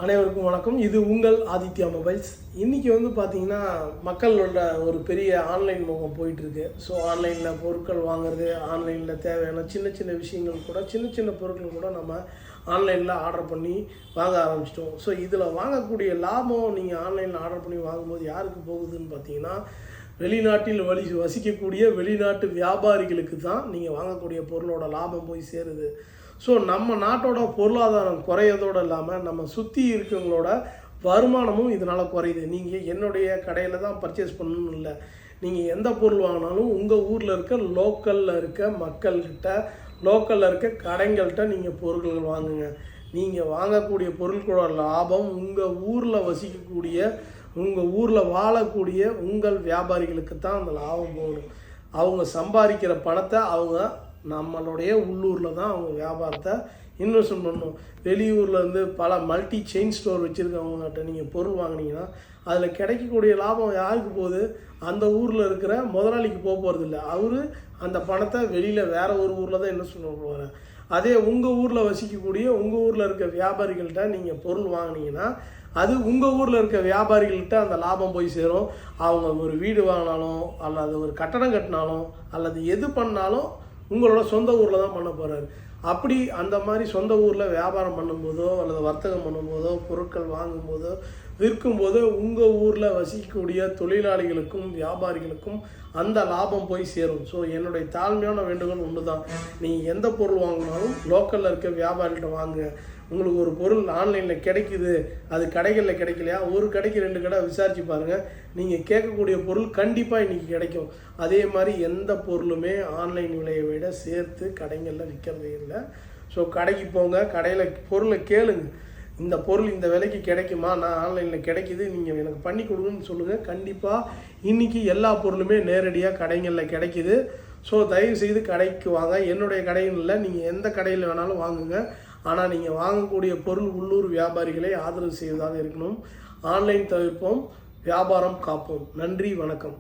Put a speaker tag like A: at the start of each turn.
A: அனைவருக்கும் வணக்கம். இது உங்கள் ஆதித்யா மொபைல்ஸ். இன்றைக்கி பார்த்தீங்கன்னா மக்களோட ஒரு பெரிய ஆன்லைன் முகம் போயிட்டுருக்கு. ஸோ ஆன்லைனில் பொருட்கள் வாங்குறது, ஆன்லைனில் தேவையான சின்ன சின்ன விஷயங்கள் கூட, சின்ன சின்ன பொருட்கள் கூட நம்ம ஆன்லைனில் ஆர்டர் பண்ணி வாங்க ஆரம்பிச்சிட்டோம். ஸோ இதில் வாங்கக்கூடிய லாபம் நீங்கள் ஆன்லைனில் ஆர்டர் பண்ணி வாங்கும்போது யாருக்கு போகுதுன்னு பார்த்தீங்கன்னா, வெளிநாட்டில் வசிக்கக்கூடிய வெளிநாட்டு வியாபாரிகளுக்கு தான் நீங்கள் வாங்கக்கூடிய பொருளோட லாபம் போய் சேருது. ஸோ நம்ம நாட்டோட பொருளாதாரம் குறையதோடு இல்லாமல் நம்ம சுற்றி இருக்கவங்களோட வருமானமும் இதனால் குறையுது. நீங்கள் என்னுடைய கடையில் தான் பர்ச்சேஸ் பண்ணணும்னு இல்லை, நீங்கள் எந்த பொருள் வாங்கினாலும் உங்கள் ஊரில் இருக்க லோக்கலில் இருக்க மக்கள்கிட்ட, லோக்கலில் இருக்க கடைங்கள்கிட்ட நீங்கள் பொருட்கள் வாங்குங்க. நீங்கள் வாங்கக்கூடிய பொருட்களோட லாபம் உங்கள் ஊரில் வசிக்கக்கூடிய, உங்கள் ஊரில் வாழக்கூடிய உங்கள் வியாபாரிகளுக்கு தான் அந்த லாபம் போகணும். அவங்க சம்பாதிக்கிற பணத்தை அவங்க நம்மளுடைய உள்ளூரில் தான் அவங்க வியாபாரத்தை இன்வெஸ்ட்மெண்ட் பண்ணணும். வெளியூரில் பல மல்டி செயின் ஸ்டோர் வச்சுருக்கவங்ககிட்ட நீங்கள் பொருள் வாங்கினீங்கன்னா அதில் கிடைக்கக்கூடிய லாபம் யாருக்கு போகுது? அந்த ஊரில் இருக்கிற முதலாளிக்கு போகிறதில்ல. அவர் அந்த பணத்தை வெளியில் வேறு ஒரு ஊரில் தான் இன்வெஸ்ட் பண்ண போகிறார். அதே உங்கள் ஊரில் வசிக்கக்கூடிய உங்கள் ஊரில் இருக்க வியாபாரிகள்கிட்ட நீங்கள் பொருள் வாங்கினீங்கன்னா அது உங்கள் ஊரில் இருக்க வியாபாரிகள்கிட்ட அந்த லாபம் போய் சேரும். அவங்க ஒரு வீடு வாங்கினாலும் அல்லது ஒரு கட்டடம் கட்டினாலும் அல்லது எது பண்ணாலும் உங்களோட சொந்த ஊரில் தான் பண்ண போகிறாரு. அப்படி அந்த மாதிரி சொந்த ஊரில் வியாபாரம் பண்ணும்போதோ அல்லது வர்த்தகம் பண்ணும்போதோ பொருட்கள் வாங்கும்போதோ விற்கும்போதோ உங்கள் ஊரில் வசிக்கக்கூடிய தொழிலாளிகளுக்கும் வியாபாரிகளுக்கும் அந்த லாபம் போய் சேரும். ஸோ என்னுடைய தாழ்மையான வேண்டுகோள் ஒன்று தான், நீங்கள் எந்த பொருள் வாங்கினாலும் லோக்கலில் இருக்க வியாபாரிகிட்ட வாங்குங்க. உங்களுக்கு ஒரு பொருள் ஆன்லைனில் கிடைக்குது, அது கடைகளில் கிடைக்கலையா, ஒரு கடைக்கு 2 கடை விசாரித்து பாருங்கள். நீங்கள் கேட்கக்கூடிய பொருள் கண்டிப்பாக இன்றைக்கி கிடைக்கும். அதே மாதிரி எந்த பொருளுமே ஆன்லைன் விலையை விட சேர்த்து கடைகளில் விற்கிறதே இல்லை. ஸோ கடைக்கு போங்க, கடையில் பொருளை கேளுங்க, இந்த பொருள் இந்த விலைக்கு கிடைக்குமா, நான் ஆன்லைனில் கிடைக்கிது, நீங்கள் எனக்கு பண்ணி கொடுங்கன்னு சொல்லுங்கள். கண்டிப்பாக இன்றைக்கி எல்லா பொருளுமே நேரடியாக கடைகளில் கிடைக்கிது. ஸோ தயவுசெய்து கடைக்கு வாங்க. என்னுடைய கடையில் இல்லை, நீங்கள் எந்த கடையில் வேணாலும் வாங்குங்க. ஆனால் நீங்கள் வாங்கக்கூடிய பொருள் உள்ளூர் வியாபாரிகளை ஆதரவு செய்வதாக இருக்கணும். ஆன்லைன் தவிர்ப்போம், வியாபாரம் காப்போம். நன்றி, வணக்கம்.